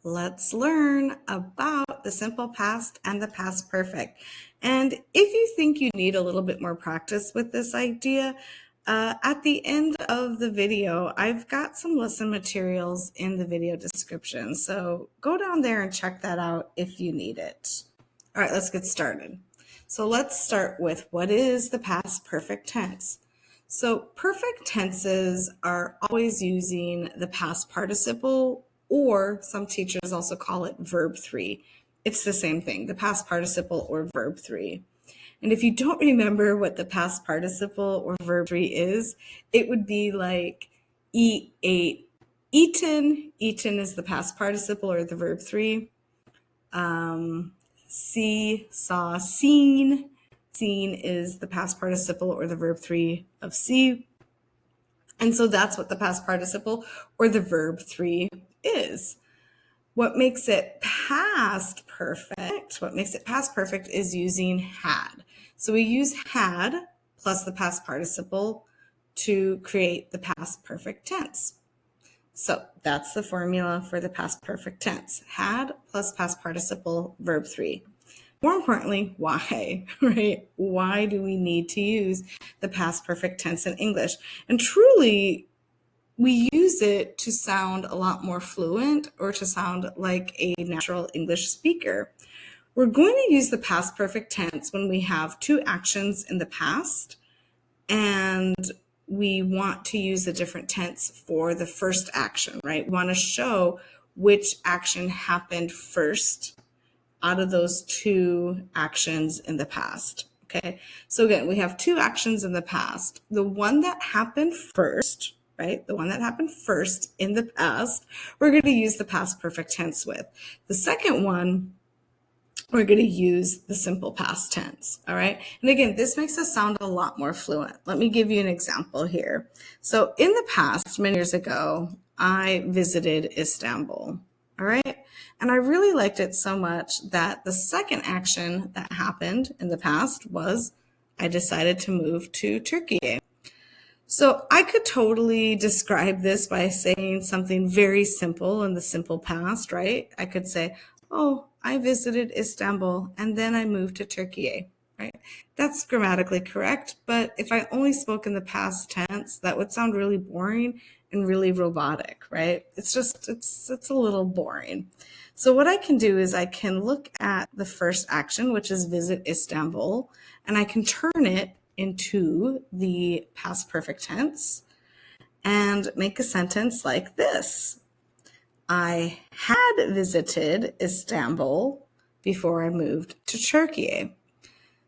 let's learn about the simple past and the past perfect. And if you think you need a little bit more practice with this idea, at the end of the video, I've got some lesson materials in the video description. So go down there and check that out if you need it. All right, let's get started. So let's start with, what is the past perfect tense? So perfect tenses are always using the past participle, or some teachers also call it verb 3. It's the same thing, the past participle or verb 3. And if you don't remember what the past participle or verb 3 is, it would be like eat, ate, eaten. Eaten is the past participle or the verb 3. See, saw, seen. Seen is the past participle or the verb 3 of see. And so that's what the past participle or the verb 3 is. What makes it past perfect is using had. So we use had plus the past participle to create the past perfect tense. So that's the formula for the past perfect tense. Had plus past participle, verb 3. More importantly, why, right? Why do we need to use the past perfect tense in English? And truly, we use it to sound a lot more fluent or to sound like a natural English speaker. We're going to use the past perfect tense when we have two actions in the past and we want to use a different tense for the first action, right? We want to show which action happened first out of those two actions in the past, okay? So again, we have two actions in the past. The one that happened first, right? The one that happened first in the past, we're going to use the past perfect tense with. The second one, we're going to use the simple past tense, all right? And again, this makes us sound a lot more fluent. Let me give you an example here. So in the past, many years ago, I visited Istanbul, all right? And I really liked it so much that the second action that happened in the past was I decided to move to Turkey. So I could totally describe this by saying something very simple in the simple past, right? I could say, oh, I visited Istanbul and then I moved to Turkey, right? That's grammatically correct, but if I only spoke in the past tense, that would sound really boring and really robotic, right? It's a little boring. So what I can do is I can look at the first action, which is visit Istanbul, and I can turn it into the past perfect tense and make a sentence like this. I had visited Istanbul before I moved to Turkey.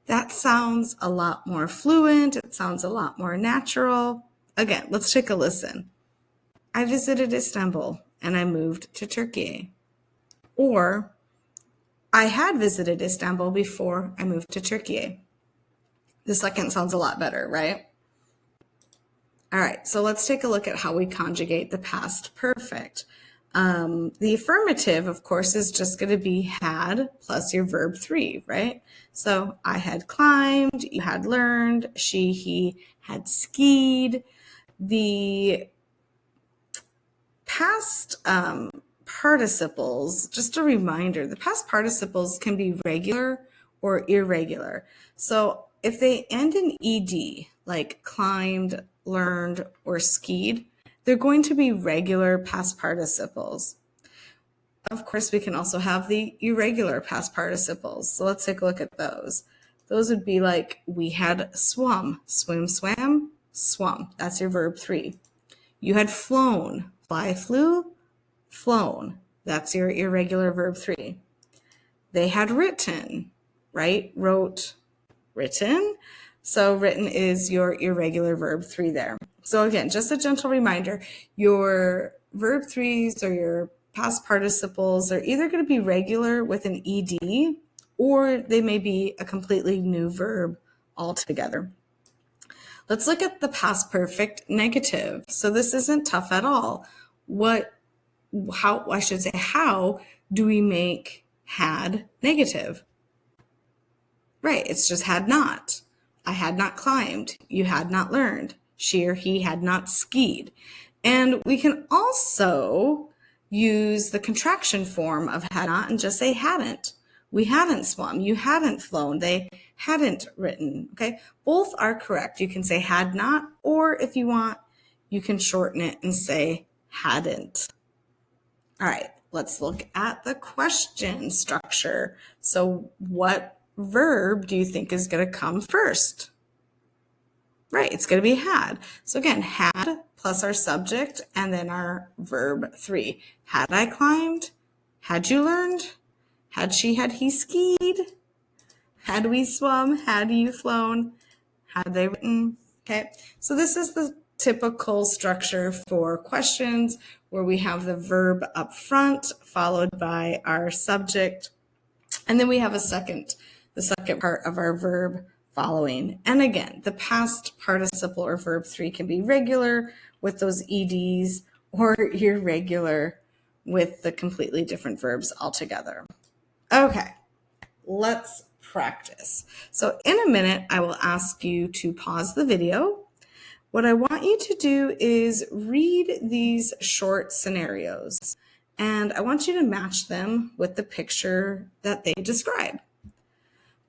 That sounds a lot more fluent. It sounds a lot more natural. Again, let's take a listen. I visited Istanbul and I moved to Turkey. Or, I had visited Istanbul before I moved to Turkey. The second sounds a lot better, right? All right, so let's take a look at how we conjugate the past perfect. The affirmative, of course, is just going to be had plus your verb 3, right? So I had climbed, you had learned, she, he had skied. The past participles, just a reminder, the past participles can be regular or irregular. So if they end in ed, like climbed, learned, or skied, they're going to be regular past participles. Of course, we can also have the irregular past participles. So let's take a look at those. Those would be like, we had swum, swim, swam, swum. That's your verb 3. You had flown, fly, flew, flown. That's your irregular verb 3. They had written, right? Wrote, written. So written is your irregular verb 3 there. So again, just a gentle reminder, your verb 3s or your past participles are either going to be regular with an ed, or they may be a completely new verb altogether. Let's look at the past perfect negative. So this isn't tough at all. How do we make had negative? Right, it's just had not. I had not climbed. You had not learned. She or he had not skied. And we can also use the contraction form of had not and just say hadn't. We hadn't swum. You hadn't flown. They hadn't written. Okay. Both are correct. You can say had not, or if you want, you can shorten it and say hadn't. All right. Let's look at the question structure. So what verb do you think is going to come first? Right, it's going to be had. So again, had plus our subject and then our verb 3. Had I climbed? Had you learned? Had she, had he skied? Had we swum? Had you flown? Had they written? Okay, so this is the typical structure for questions where we have the verb up front followed by our subject, and then we have the second part of our verb following. And again, the past participle or verb 3 can be regular with those EDs or irregular with the completely different verbs altogether. Okay, let's practice. So in a minute, I will ask you to pause the video. What I want you to do is read these short scenarios, and I want you to match them with the picture that they describe.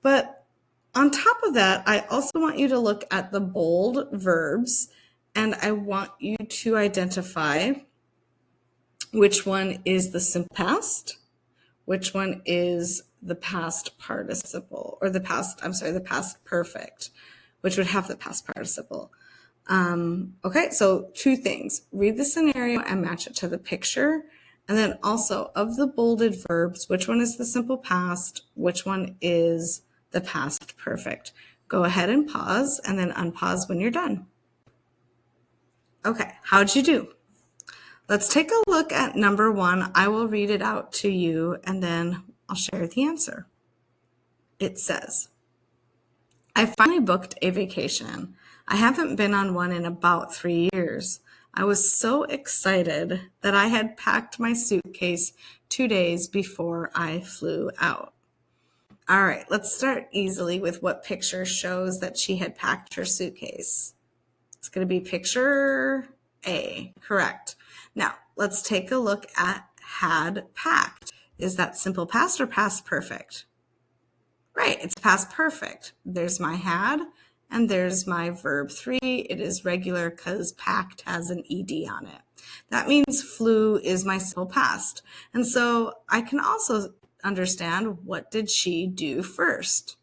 But on top of that, I also want you to look at the bold verbs, and I want you to identify which one is the simple past, which one is the past participle, or the past perfect, which would have the past participle. Okay, so 2 things. Read the scenario and match it to the picture. And then also, of the bolded verbs, which one is the simple past, which one is the past perfect? Go ahead and pause and then unpause when you're done. Okay, how'd you do? Let's take a look at number 1. I will read it out to you and then I'll share the answer. It says, I finally booked a vacation. I haven't been on one in about 3 years. I was so excited that I had packed my suitcase 2 days before I flew out. All right, let's start easily with what picture shows that she had packed her suitcase. It's going to be picture A, correct. Now, let's take a look at had packed. Is that simple past or past perfect? Right, it's past perfect. There's my had, and there's my verb 3. It is regular because packed has an ED on it. That means flew is my simple past. And so I can also understand, what did she do first?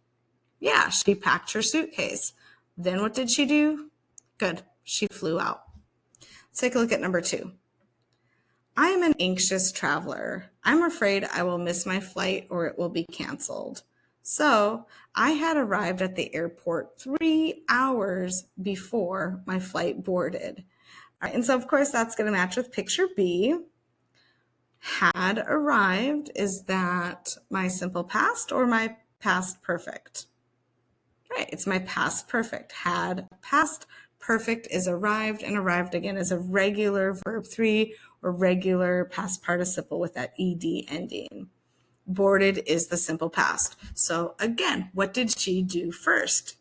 Yeah, she packed her suitcase. Then what did she do? Good, she flew out. Let's take a look at number 2. I am an anxious traveler. I'm afraid I will miss my flight or it will be canceled. So I had arrived at the airport 3 hours before my flight boarded. All right, and so of course that's going to match with picture B. Had arrived, is that my simple past or my past perfect? Right, it's my past perfect. Had past perfect is arrived, and arrived again is a regular verb 3 or regular past participle with that ED ending. Boarded is the simple past. So again, what did she do first?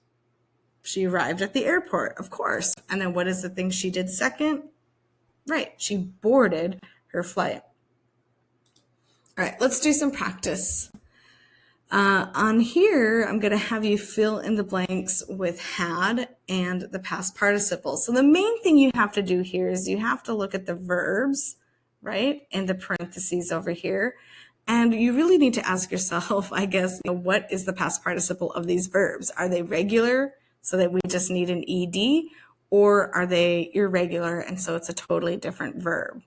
She arrived at the airport, of course. And then what is the thing she did second? Right, she boarded her flight. All right, let's do some practice. On here, I'm going to have you fill in the blanks with had and the past participle. So the main thing you have to do here is you have to look at the verbs, right, in the parentheses over here. And you really need to ask yourself, I guess, what is the past participle of these verbs? Are they regular, so that we just need an ED, or are they irregular, and so it's a totally different verb?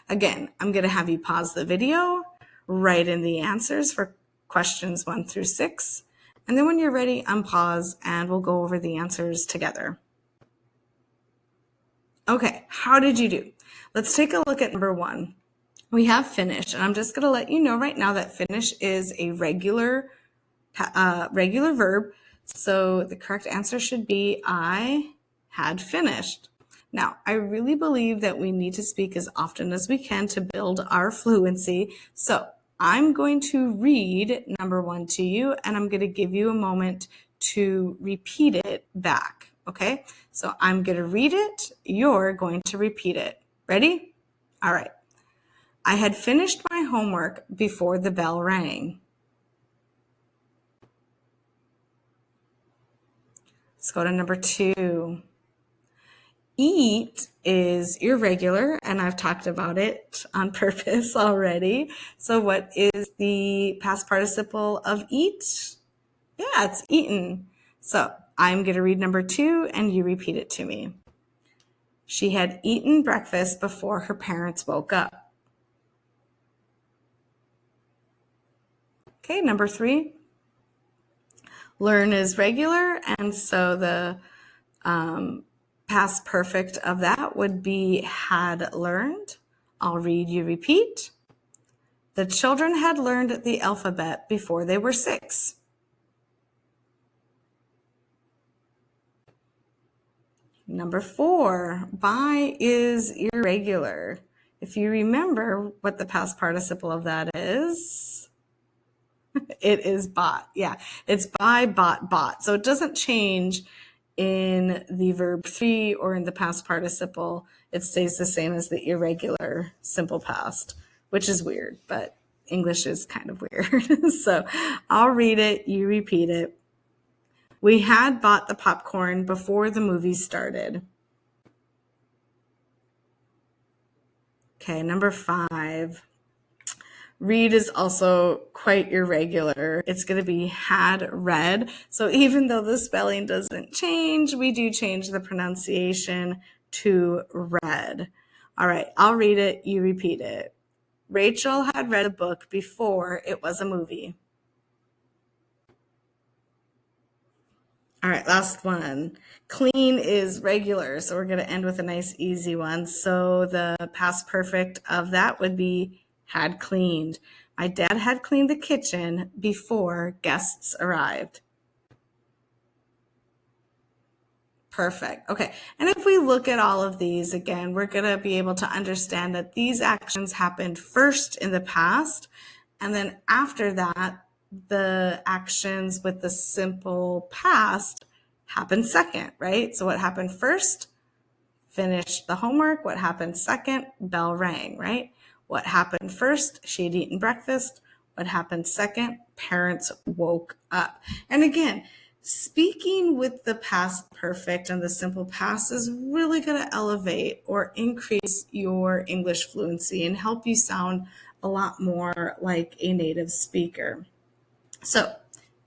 Again, I'm going to have you pause the video, write in the answers for questions 1 through 6, and then when you're ready, unpause, and we'll go over the answers together. Okay, how did you do? Let's take a look at number 1. We have finished, and I'm just going to let you know right now that finish is a regular verb, so the correct answer should be I had finished. Now, I really believe that we need to speak as often as we can to build our fluency, so I'm going to read number 1 to you, and I'm going to give you a moment to repeat it back, okay? So I'm going to read it, you're going to repeat it. Ready? All right. I had finished my homework before the bell rang. Let's go to number 2. Eat is irregular, and I've talked about it on purpose already. So what is the past participle of eat? Yeah, it's eaten. So I'm going to read number 2, and you repeat it to me. She had eaten breakfast before her parents woke up. Okay, number 3. Learn is regular, and so the past perfect of that would be had learned. I'll read, you repeat. The children had learned the alphabet before they were 6. Number 4, buy is irregular. If you remember what the past participle of that is, it is bought. Yeah, it's buy, bought, bought. So it doesn't change in the verb 3 or in the past participle. It stays the same as the irregular simple past, which is weird, but English is kind of weird. So I'll read it, you repeat it. We had bought the popcorn before the movie started. Okay, number 5. Read is also quite irregular. It's going to be had read. So even though the spelling doesn't change, we do change the pronunciation to read. All right, I'll read it, you repeat it. Rachel had read a book before it was a movie. All right, last one. Clean is regular, so we're going to end with a nice easy one. So the past perfect of that would be had cleaned. My dad had cleaned the kitchen before guests arrived. Perfect. Okay. And if we look at all of these again, we're going to be able to understand that these actions happened first in the past. And then after that, the actions with the simple past happened second, right? So what happened first? Finished the homework. What happened second? Bell rang, right? What happened first? She had eaten breakfast. What happened second? Parents woke up. And again, speaking with the past perfect and the simple past is really going to elevate or increase your English fluency and help you sound a lot more like a native speaker. So,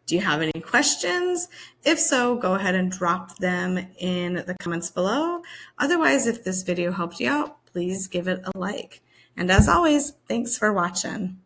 do you have any questions? If so, go ahead and drop them in the comments below. Otherwise, if this video helped you out, please give it a like. And as always, thanks for watching.